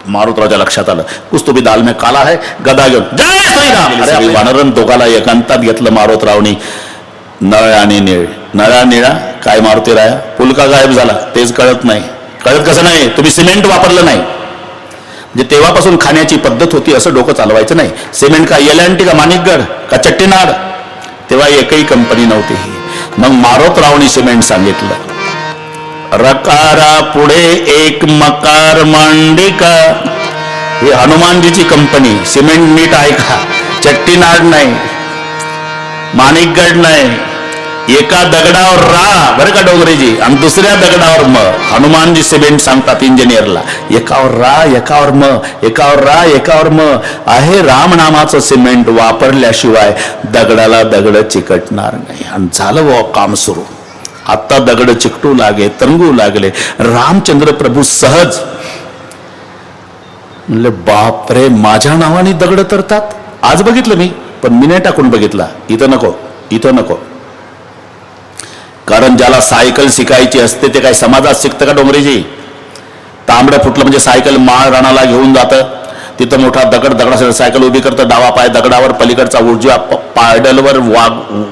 मारुतरावच्या लक्षात आलं, कुछ तो भी दाल में काला है, गदा घेऊन जय श्रीराम. अरे वानरन दोघाला एकांतात घेतलं मारुतरावनी. नळ आणि निळ, नळा निळा काय मारुती राया, पुलका गायब झाला तेच कळत नाही. कळत कसं नाही, तुम्ही सिमेंट वापरलं नाही. म्हणजे तेव्हापासून खाण्याची पद्धत होती असं डोकं चालवायचं नाही. सिमेंट का एल&टी का माणिकगड का चट्टीनाड, तेव्हा एकही कंपनी नव्हती. मग मारुतरावनी सिमेंट सांगितलं. रकारा पुढे एक मकार मांडिका, ही हनुमानजीची कंपनी. सिमेंट नीट आहे का, चट्टीनाड नाही, माणिकगड नाही. एका दगडावर रा बरं का डोंगरेजी, आणि दुसऱ्या दगडावर म. हनुमानजी सिमेंट सांगतात इंजिनियरला, एकावर रा एकावर म, एकावर रा एकावर म आहे. राम नामाचं सिमेंट वापरल्याशिवाय दगडाला दगड चिकटणार नाही. आणि झालं व काम सुरू. आता दगड चिकटू लागे, तरंगू लागले. रामचंद्र प्रभू सहज म्हणले, बापरे, माझ्या नावाने दगड तरतात. आज बघितलं मी, पण मी नाही टाकून बघितला. इथं नको, इथं नको. कारण ज्याला सायकल शिकायची असते ते काय समाजात शिकतं का डोंगरेजी? तांबडं फुटलं म्हणजे सायकल माळ राणाला घेऊन जातं, तिथं मोठा दगडासाठी सायकल उभी करतं, डावा पाय दगडावर, पलीकडचा उजव्या पायडलवर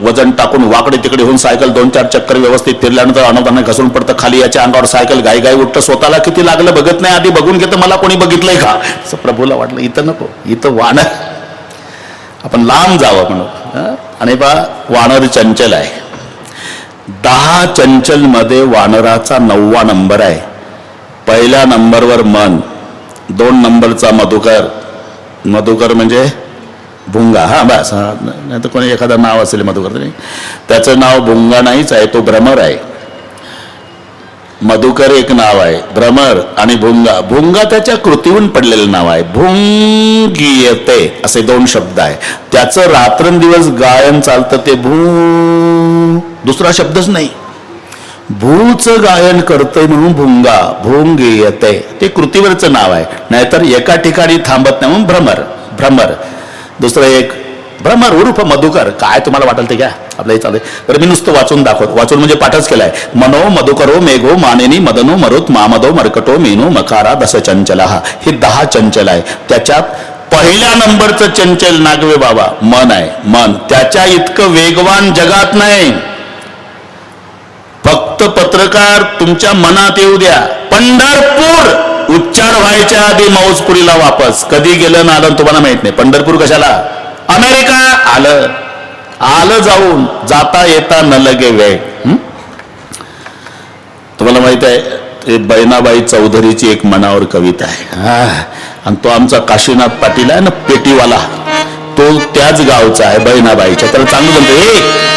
वजन टाकून वाकडे तिकडे होऊन सायकल 2-4 चक्कर व्यवस्थित फिरल्यानंतर अनोदाने घसरून पडतं खाली. याच्या अंगावर सायकल गाई गाई उठतं. स्वतःला किती लागलं बघत नाही, आधी बघून घेतं मला कोणी बघितलंय का. असं प्रभूला वाटलं इथं नको, इथं वानर, आपण लांब जावं म्हणून. आणि बा वानर चंचल आहे. 10 चंचल मध्ये वानराचा 9वा नंबर आहे. पहिल्या नंबरवर मन, 2 नंबरचा मधुकर. मधुकर म्हणजे भुंगा. हा बस, नाही तर कोणी एखादं नाव असेल मधुकर तरी, त्याचं नाव भुंगा नाहीच आहे, तो भ्रमर आहे. मधुकर एक नाव आहे, भ्रमर आणि भुंगा. भुंगा त्याच्या कृतीहून पडलेलं नाव आहे. भुंगीयते असे 2 शब्द आहे. त्याचं रात्रंदिवस गायन चालतं, ते भू, दुसरा शब्दच नाही. भूचं गायन करतोय म्हणून भुंगा, भुंगीयते ते कृतीवरचं नाव आहे. नाहीतर एका ठिकाणी थांबत नाही म्हणून भ्रमर. भ्रमर दुसरं एक भ्रमर उर्फ मधुकर. काय तुम्हाला वाटेल ते घ्या, आपल्या चालू. तर मी नुसतं वाचून दाखवतो, वाचून म्हणजे पाठच केलाय. मनो मधुकरो मेघो मानेनी मदनो मरुत मामदो मरकटो मीनो मकारा दस चंचला. हे 10 चंचल आहे. त्याच्यात पहिल्या नंबरचं चंचल नागवे बाबा मन आहे. मन त्याच्या इतकं वेगवान जगात नाही. फक्त पत्रकार तुमच्या मनात येऊ द्या. पंढरपूर उच्चार व्हायच्या आधी मौजपुरीला वापस. कधी गेलं ना आलं तुम्हाला माहित नाही. पंढरपूर कशाला, अमेरिका आलं, आलं जाऊन, जाता येता न लगे वेळ. तुम्हाला माहित आहे बहिणाबाई चौधरीची एक मनावर कविता आहे. आणि तो आमचा काशीनाथ पाटील आहे ना पेटीवाला, तो त्याच गावचा आहे बहिणाबाईच्या. त्याला चांगलं म्हणतो,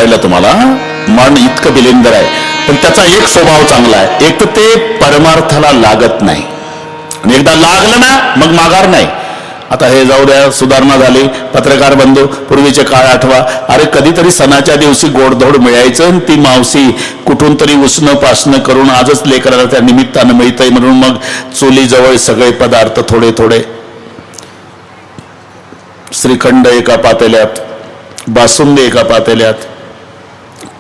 कळलं तुम्हाला? मन इतकं बिलिंदर आहे, पण त्याचा एक स्वभाव चांगला आहे, एक ते परमार्थाला लागत नाही, आणि एकदा लागलं ना मग माघार नाही. आता हे जाऊ द्या, सुधारणा झाली. पत्रकार बंधू, पूर्वीचे काळ आठवा. अरे कधीतरी सणाच्या दिवशी गोडधोड मिळायचं, आणि ती मावशी कुठून तरी उसणं पासणं करून आजच लेकराला त्या निमित्तानं मिळतंय म्हणून मग चुलीजवळ सगळे पदार्थ थोडे थोडे. श्रीखंड एका पातेल्यात, बासुंदी एका पातेल्यात,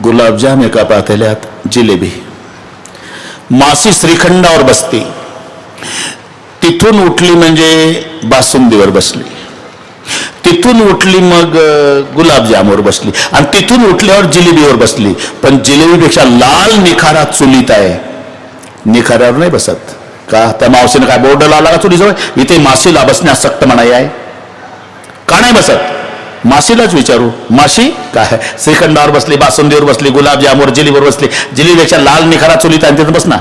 गुलाबजाम एका पातेल्यात, जिलेबी. मासी श्रीखंडावर बसती, तिथून उठली म्हणजे बासुंदीवर बसली, तिथून उठली मग गुलाबजामवर बसली, आणि तिथून उठल्यावर जिलेबीवर बसली. पण जिलेबीपेक्षा लाल निखारा चुलीत आहे, निखाऱ्यावर नाही बसत. का? त्या मावशीने काय बोर्ड लावला का चुलीजवळ? इथे मासीला बसण्यास सक्त मनाई आहे. का नाही बसत? मासीलाच विचारू. मासी काय श्रीखंडावर बसली, बासुंदीवर बसली, गुलाबजामवर, जिलेबीवर बसली. जिलेबीपेक्षा लाल निखारा चुलीत आहे, तिथं बस ना.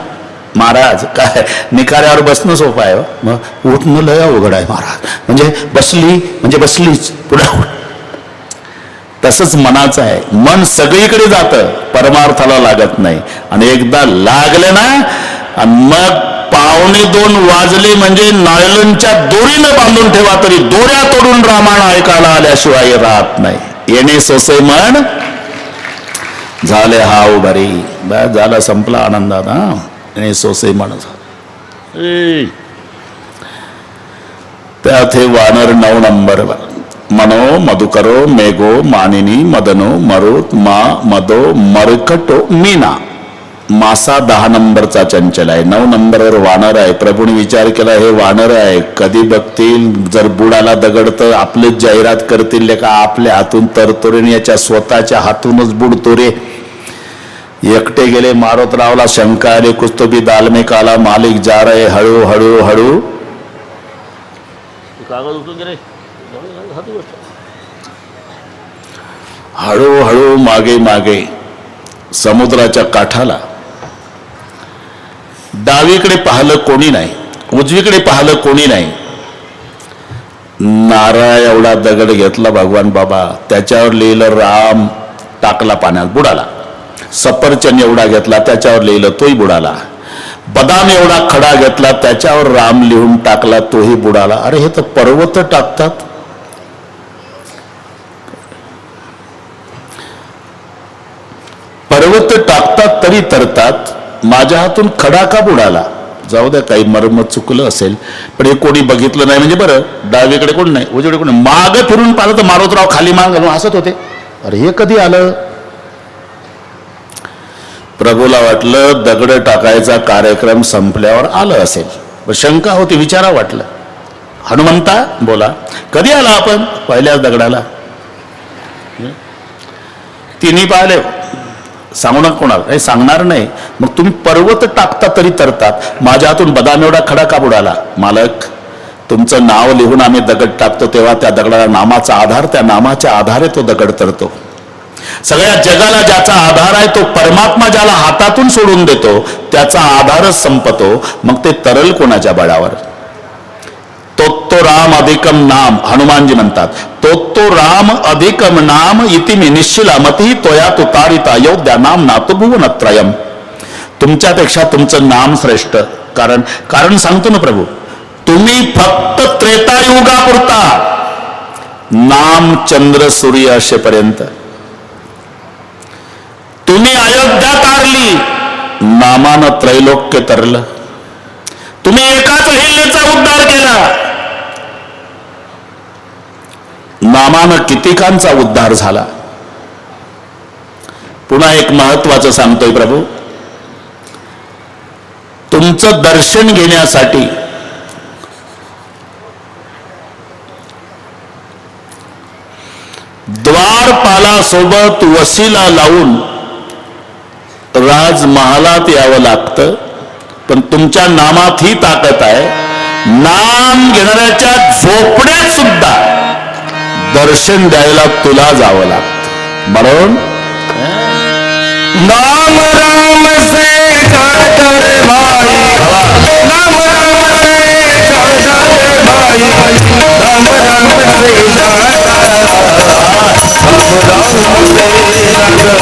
महाराज काय निखाऱ्यावर बसणं सोपं आहे, मग उठणं लय अवघड आहे महाराज. म्हणजे बसली म्हणजे बसलीच, पुढे. तसंच मनाचं आहे. मन सगळीकडे जातं, परमार्थाला लागत नाही. आणि एकदा लागले ना, आणि मग 1:45 वाजले म्हणजे नायलनच्या दोरीनं बांधून ठेवा तरी दोऱ्या तोडून रामायण ऐकायला आल्याशिवाय राहत नाही. येणे सोसे म्हण झाले हाव भरी. बस झाला, संपला आनंदात. हा, येणे सोसे म्हण. त्यात हे वानर 9 नंबर. मनो मधुकरो मेघो मानिनी मदनो मरुत मा मदो मरकटो मीना. मासा 10 नंबरचा चंचल आहे, 9 नंबरवर वानर आहे. प्रभूने विचार केला, हे वानर आहे, कधी बघतील जर बुडाला दगडतं आपलेच जाहिरात करतील का आपल्या हातून तरतोरे, याच्या स्वतःच्या हातूनच बुडतो रे. एकटे गेले मारुतरावला शंका आली, कुछ तो भी दाल में काला मालिक जा रहे हळू हळू हळू. हळूहळू मागे मागे समुद्राच्या काठाला. डावीकडे पाहिलं कोणी नाही, उजवीकडे पाहिलं कोणी नाही. नारळ एवढा दगड घेतला भगवान बाबा, त्याच्यावर लिहिलं राम, टाकला पाण्यात, बुडाला. सफरचंद एवढा घेतला, त्याच्यावर लिहिलं, तोही बुडाला. बदाम एवढा खडा घेतला, त्याच्यावर राम लिहून टाकला, तोही बुडाला. अरे हे तर पर्वत टाकतात. पर्वत टाकतात तरी तरतात, माझ्या हातून खडा का बुडाला? जाऊ द्या, काही मर्म चुकलं असेल, पण हे कोणी बघितलं नाही म्हणजे बरं. डावीकडे कोण नाही, उजवीकडे कोण नाही. मागे फिरून पाहिलं तर मारुतराव खाली मान घालून हसत होते. अरे हे कधी आलं? प्रभूला वाटलं दगड टाकायचा कार्यक्रम संपल्यावर आलं असेल. शंका होती, विचारा वाटलं. हनुमंता बोला, कधी आला आपण? पहिल्याच दगडाला. तिन्ही पाहिले. सांगू नका कोणाला, काही सांगणार नाही. मग तुम्ही पर्वत टाकता तरी तरतात, माझ्या हातून बदाम एवढा खडा का बुडाला? मालक, तुमचं नाव लिहून आम्ही दगड टाकतो तेव्हा त्या दगडाला नामाचा आधार, त्या नामाच्या आधारे तो दगड तरतो. सगळ्या जगाला ज्याचा आधार आहे तो परमात्मा, ज्याला हातातून सोडून देतो त्याचा आधारच संपतो. मग ते तरल कोणाच्या बळावर? तो राम अधिकम नाम, हनुमानजी म्हणतात, तो राम अधिकम नाम इतिमी निश्चिलामती तोया तुतारिता अयोध्या नाम नातो भुवनत्रयम. तुमच्यापेक्षा तुमचं नाम श्रेष्ठ. कारण सांगतो ना प्रभू, तुम्ही फक्त त्रेतायुगापुरता नाम चंद्र सूर्य असेपर्यंत, तुम्ही अयोध्या तारली, नामानं त्रैलोक्य तरलं. तुम्ही एकाच हिल्लेचा उद्धार केला, नामानं कितीकांचा उद्धार झाला. पुन्हा एक महत्वाचं सांगतोय प्रभू, तुमचं दर्शन घेण्यासाठी द्वारपालासोबत वसिला लावून राजमहालात यावं लागतं. पण तुमच्या नामात ही ताकद आहे, नाम घेणाऱ्याच्या झोपड्यात सुद्धा दर्शन द्यायला तुला जावं लागतं. म्हणून नाम राम से जाकर भाई, नाम राम से जाकर भाई, नाम राम से जाकर, नाम राम से जाकर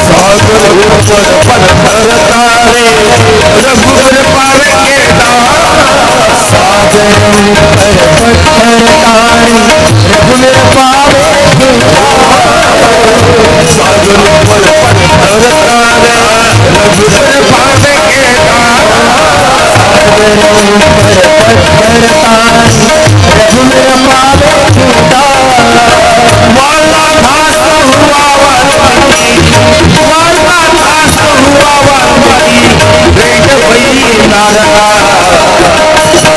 सागर ऊपर पर तारे रघुवर पावेंगे सागर ऊपर पत्थर तारे रघुवर पावेंगे सागर ऊपर पत्थर तारे रघुवर पावेंगे सागर ऊपर पत्थर तारे रघुवर पावेंगे वाला घास हुआ वाली वाला घास हुआ वाली रेड भई नारा राम से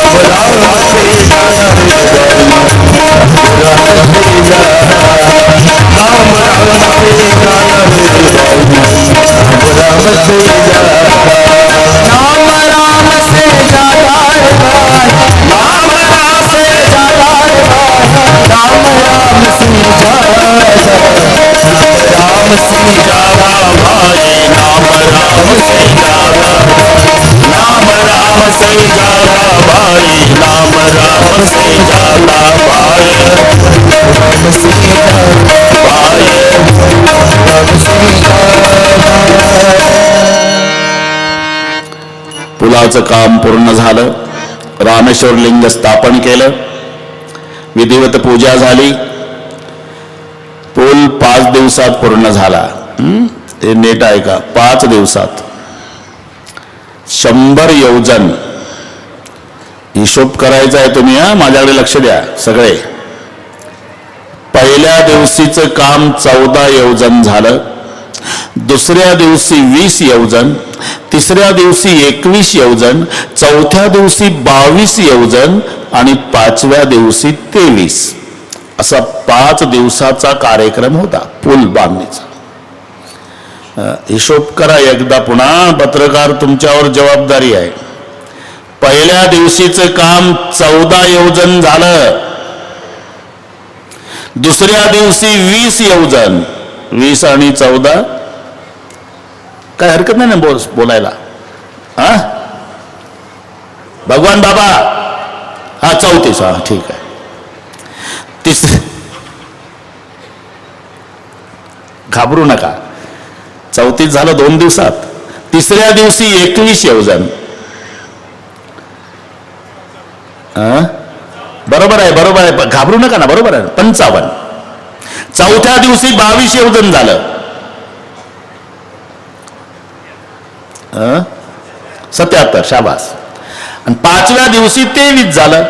जाना पुलाचं काम पूर्ण झालं. रामेश्वर लिंग स्थापन केलं. विधिवत पूजा झाली. पूल 5 दिवसात पूर्ण झाला. हे नीट आहे का? 5 दिवसात 100 योजन हिशोब करायचा आहे तुम्ही. माझ्याकडे लक्ष द्या सगळे. पहिल्या दिवशीचं काम 14 योजन झालं. दुसऱ्या दिवशी 20 योजन, तिसऱ्या दिवशी 21 योजन, चौथ्या दिवशी 22 योजन आणि 5व्या दिवशी 23. असा 5 दिवसाचा कार्यक्रम होता पूल बांधणीचा. हिशोब करा एकदा पुन्हा. पत्रकार तुमच्यावर जबाबदारी आहे. पहिल्या दिवशीचं काम 14 योजन झालं. दुसऱ्या दिवशी 20 योजन. 20 आणि 14 काय हरकत नाही ना बोलायला. भगवान बाबा 34. ठीक आहे. घाबरू नका. 34 झालं 2 दिवसात. तिसऱ्या दिवशी 21 योजन. बरोबर आहे, बरोबर आहे. घाबरू नका ना. बरोबर आहे. 55. चौथ्या दिवशी 22 योजन झालं. 77. शाबास. आणि 5व्या दिवशी 23 झालं.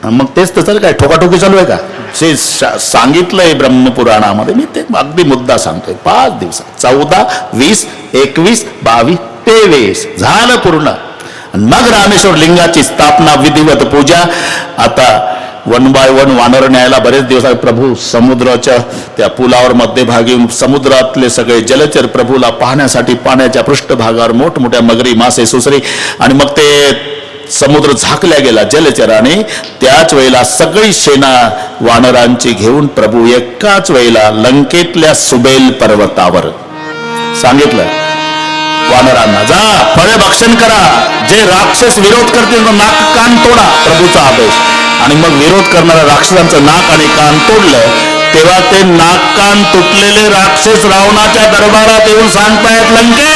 मग तेच तर काय ठोकाठोकी चालू आहे का? जे सांगितलंय ब्रह्मपुराणामध्ये मी ते अगदी मुद्दा सांगतोय. 5 दिवसात 14, 20, 21, 22, 23 झालं पूर्ण. मग रामेश्वर लिंगाची स्थापना, विधिवत पूजा. आता 1 बाय 1 वानर न्यायला बरेच दिवस. प्रभू समुद्राच्या त्या पुलावर मध्यभागी समुद्रातले सगळे जलचर प्रभूला पाहण्यासाठी पाण्याच्या पृष्ठभागावर मोठमोठ्या मगरी, मासे, सुसरी. आणि मग ते समुद्र झाकल्या गेला जलचराने. त्याच वेळेला सगळी सेना वानरांची घेऊन प्रभू एकाच वेळेला लंकेतल्या सुबेल पर्वतावर सांगितलं वानरांना, जा फळे भक्षण करा. जे राक्षस विरोध करतील नाक कान तोडा. प्रभूचा आदेश. आणि मग विरोध करणाऱ्या राक्षसांचं नाक आणि कान तोडलं. तेव्हा ते नाक कान तुटलेले राक्षस रावणाच्या दरबारात येऊन सांगतायत, लंकेश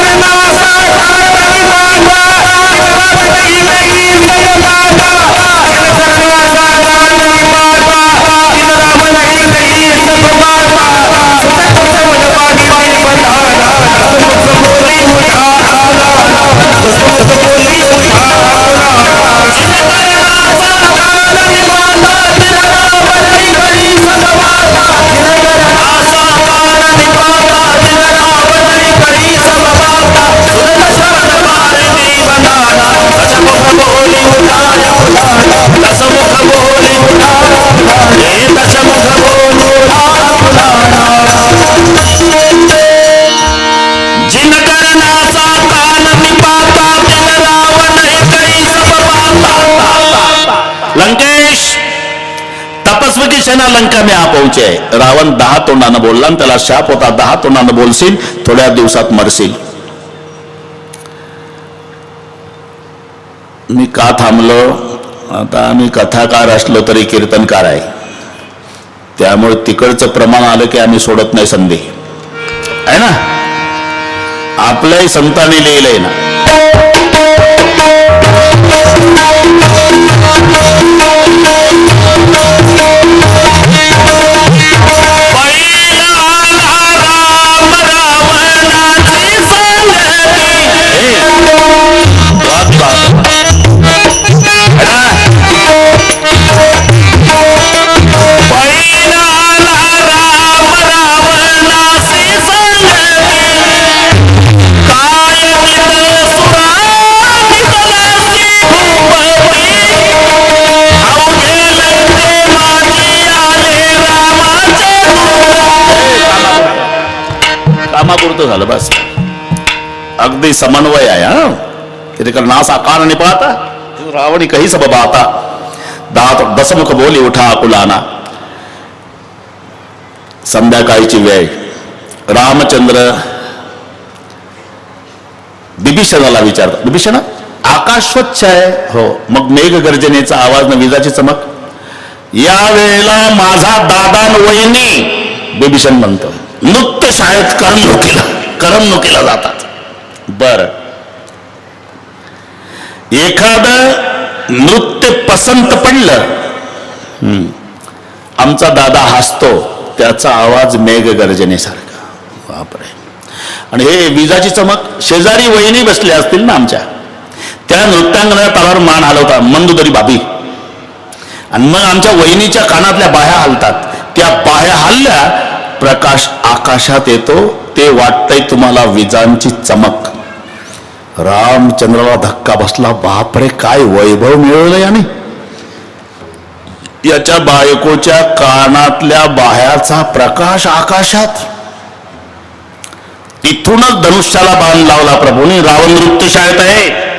करना भस्म की सेना लंका में आ पहुंचे. रावण 10 तोंडानं बोलला आणि त्याला शाप होता, 10 तोंडानं बोलशील थोड्या दिवसात मरशील. मी का थांबलो? आता आम्ही कथाकार असलो तरी कीर्तनकार आहे, त्यामुळे तिकडचं प्रमाण आलं की आम्ही सोडत नाही संधी आहे ना. आपल्याही संतांनी लिहिलंय ना, कामापुरतं झालं बस. अगदी समन्वय आहे. हा नास आकार नाही पाहता रावणी काही सब बाता, दात दसमुख बोली उठा आकुलाना. संध्याकाळची वेळ, रामचंद्र बिभीषणाला विचारतात, बिभीषणा आकाश स्वच्छ आहे? हो. मग मेघ गर्जनेचा आवाज न विजाची चमक? या वेळेला माझा दादा न वहिनी, बिभीषण म्हणतो, नृत्य शाळेत करमणुकीला जातात. बर, एखादं नृत्य पसंत पडलं, आमचा दादा हसतो, त्याचा आवाज मेघ गर्जनेसारखा. बापरे. आणि हे विजाची चमक, शेजारी वहिनी बसल्या असतील ना आमच्या, त्या नृत्यांगना तालावर मान हलवतात, मंदुदरी बाबी. आणि मग आमच्या वहिनीच्या कानातल्या बाह्या हलतात, त्या बाह्या हल्ल्या, प्रकाश आकाशात येतो, ते वाटतंय तुम्हाला विजांची चमक. रामचंद्राला धक्का बसला, बापरे काय वैभव मिळवलं याने. याच्या बायकोच्या कानातल्या बाह्याचा प्रकाश आकाशात. तिथूनच धनुष्याला बाण लावला प्रभूने. रावण नृत्य शाळेत आहे.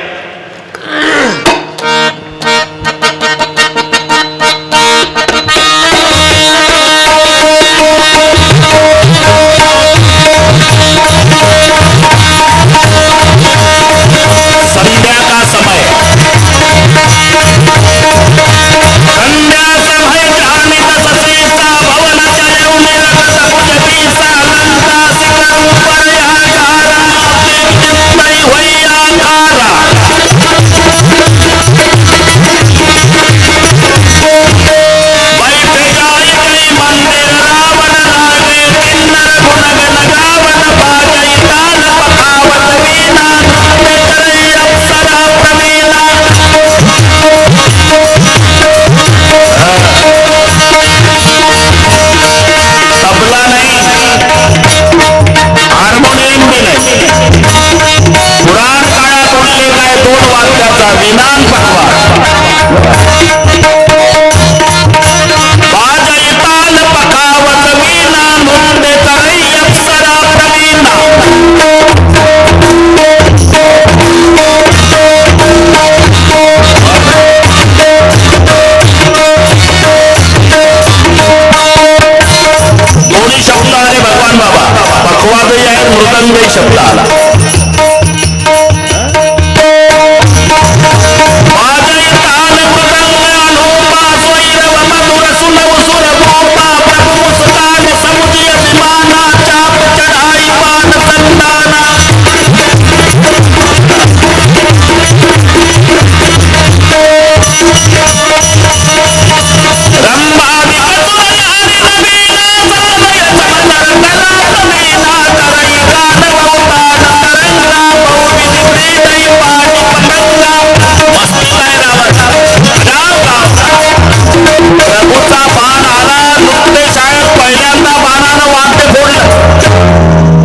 मृदंग शब्द आला.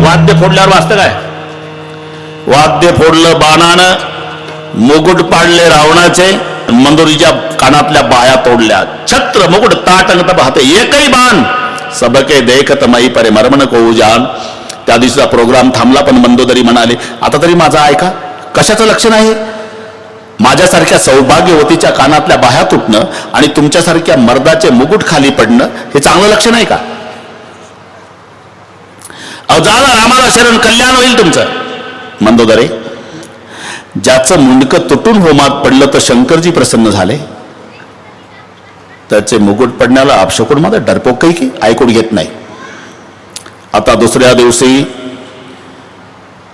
वाद्य फोडल्यावर वाचतं काय? वाद्य फोडलं बाणानं, मुकुट पाडले रावणाचे, मंदोरीच्या कानातल्या बाया तोडल्या, छत्र मुकुट ताटंगत पाहते एकही बाण, सबके देखत मई परे मर्मन को जान. त्या दिवशीचा प्रोग्राम थांबला, पण मंदोदरी म्हणाले, आता तरी माझा ऐका, कशाचं लक्षण आहे? माझ्यासारख्या सौभाग्यवतीच्या कानातल्या बाह्या तुटणं आणि तुमच्यासारख्या मर्दाचे मुकुट खाली पडणं हे चांगलं लक्षण आहे का? अहो जाला रामाला शरण, कल्याण होईल तुमचं. मंदोदरे, ज्याचं मुंडकं तुटून होमात पडलं तर शंकरजी प्रसन्न झाले, त्याचे मुकुट पडण्याला अपशकुन माझा डरपोक काही की ऐकून घेत नाही. आता दुसऱ्या दिवशी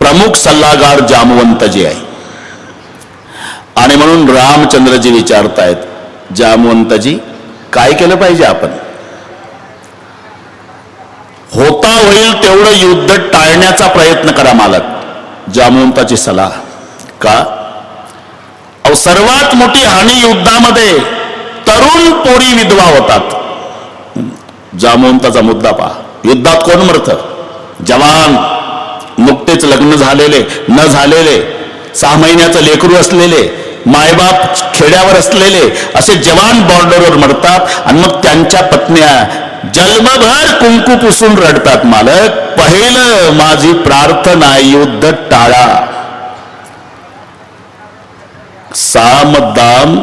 प्रमुख सल्लागार जामवंतजी आहे आणि म्हणून रामचंद्रजी विचारतायत, जामवंतजी काय केलं पाहिजे आपण? होता होईल तेवढं युद्ध टाळण्याचा प्रयत्न करा मालक. जामवंताची सलाह का? अहो सर्वात मोठी हानी युद्धामध्ये तरुण पोरी विधवा होतात. जामवंताचा मुद्दा पहा. युद्धात कोण मरतं? जवान, नुकतेच लग्न झालेले, न झालेले, 6 महिन्याचं लेकरू असलेले, मायबाप खेड्यावर असलेले असे जवान बॉर्डरवर मरतात आणि मग त्यांच्या पत्न्या जन्मभर कुंकू पुसून रडतात. मालक, पहिलं माझी प्रार्थना युद्ध टाळा. साम दाम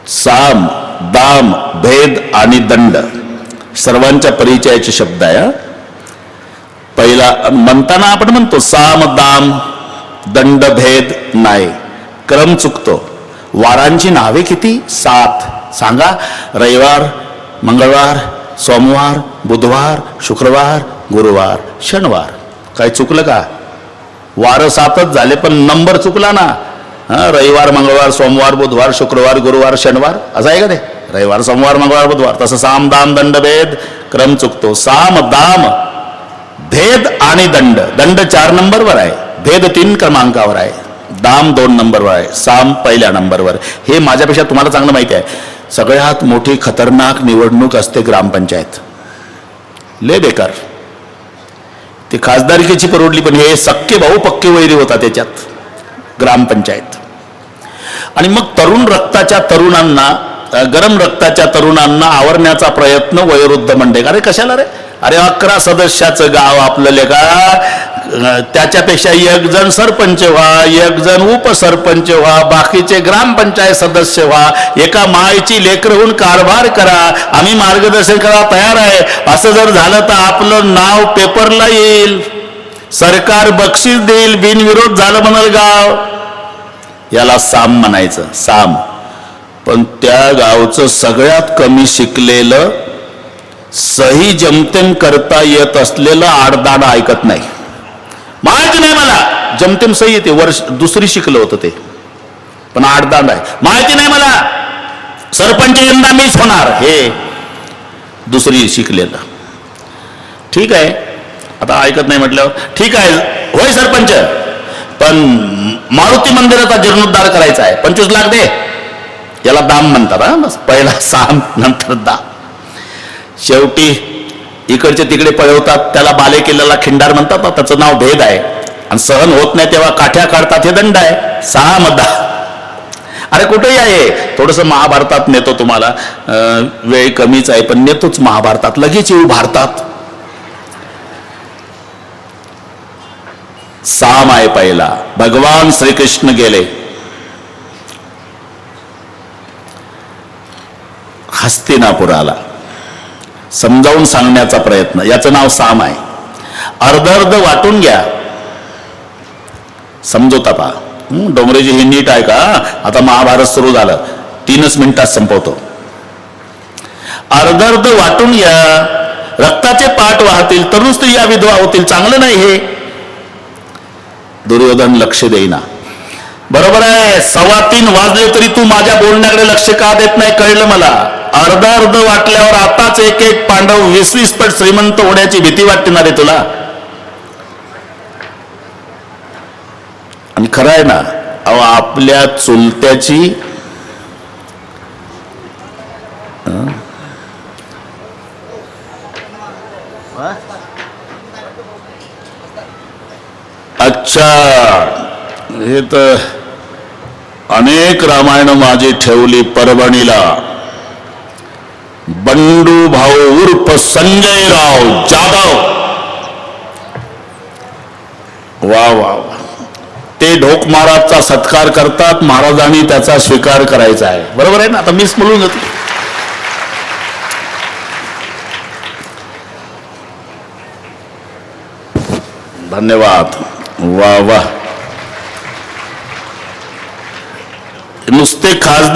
साम दाम भेद आणि दंड सर्वांच्या परिचयाचे शब्द आहे. पहिला म्हणताना आपण म्हणतो साम दाम दंड भेद नाही, क्रम चुकतो. वारांची नावे किती? 7 सांगा. रविवार, मंगळवार, सोमवार, बुधवार, शुक्रवार, गुरुवार, शनिवार. काय चुकलं का? वार 7च झाले पण नंबर चुकला ना. रविवार, मंगळवार, सोमवार, बुधवार, शुक्रवार, गुरुवार, शनिवार असं आहे का ते? रविवार, सोमवार, मंगळवार, बुधवार. तसं साम दाम दंड भेद क्रम चुकतो. साम दाम भेद आणि दंड. दंड 4 नंबरवर आहे, भेद 3 क्रमांकावर आहे, दाम 2 नंबरवर आहे, साम पहिल्या नंबरवर. हे माझ्यापेक्षा तुम्हाला चांगलं माहिती आहे. सगळ्यात मोठी खतरनाक निवडणूक असते ग्रामपंचायत. लय बेकार. ती खासदारकीची परवडली पण हे सक्के भाऊ पक्के वैरी होता त्याच्यात ग्रामपंचायत. आणि मग तरुण रक्ताच्या तरुणांना, गरम रक्ताच्या तरुणांना आवरण्याचा प्रयत्न वयोवृद्ध मंडळी. अरे कशाला रे? अरे 11 सदस्याचं गाव आपलं लेका, त्याच्यापेक्षा 1 जण सरपंच व्हा, 1 जण उपसरपंच व्हा, बाकीचे ग्रामपंचायत सदस्य व्हा, एका मायची लेकरं होऊन कारभार करा, आम्ही मार्गदर्शन करा तयार आहे. असं जर झालं तर आपलं नाव पेपरला येईल, सरकार बक्षीस देईल, बिनविरोध झालं म्हणाल गाव. याला साम म्हणायचं, साम. पण त्या गावचं सगळ्यात कमी शिकलेलं, सही जमतेम करता येत असलेलं आडदाड ऐकत नाही. माहिती नाही मला, जमतेम सही येते, वर्ष 2री शिकलं होतं ते, पण आडदाड आहे. माहिती नाही मला, सरपंच यंदा मीच होणार, हे 2री शिकलेलं. ठीक आहे, आता ऐकत नाही म्हटल्यावर ठीक आहे, होय सरपंच, पण मारुती मंदिराचा जीर्णोद्धार करायचा आहे, 25 लाख दे. याला दाम म्हणतात. बस पहिला साम नंतर दाम. शेवटी इकडचे तिकडे पळवतात, त्याला बाले किल्ल्याला खिंडार म्हणतात, त्याचं नाव भेद आहे. आणि सहन होत नाही तेव्हा काठ्या काढतात, हे दंड आहे. साम दाम. अरे कुठेही आहे, थोडंसं महाभारतात नेतो तुम्हाला, वेळ कमीच आहे पण नेतोच महाभारतात, लगेच येऊ भारतात. साम आहे पहिला. भगवान श्रीकृष्ण गेले हस्तिनापुराला, समजावून सांगण्याचा प्रयत्न, याचं नाव साम आहे. अर्ध अर्ध वाटून घ्या, समजोता पहा. डोंगरेजी हे नीट आहे का? आता महाभारत सुरू झालं, 3च मिनिटात संपवतो. अर्ध अर्ध वाटून घ्या, रक्ताचे पाठ वाहतील, तरुण स्त्रिया विधवा होतील, चांगलं नाही हे. दुर्योधन लक्ष देईना. बरोबर आहे, 3:15 वाजले तरी तू माझ्या बोलण्याकडे लक्ष का देत नाही कळलं मला. अर्ध अर्ध वाटल्यावर आताच 1-1 पांडव 20-20 पट श्रीमंत होण्याची भीती वाटते ना रे तुला. आणि खरं आहे ना, अहो आपल्या चुलत्याची अच्छा, हे तर अनेक रामायण माझी ठेवली परभणीला, बंडू भाऊ उर्फ संजयराव जाधव. वा वा वा. ते ढोक महाराजचा सत्कार करतात, महाराजांनी त्याचा स्वीकार करायचा आहे. बरोबर आहे ना. आता मीच बोलून घेतो. धन्यवाद. वा वा. नुसते खासदार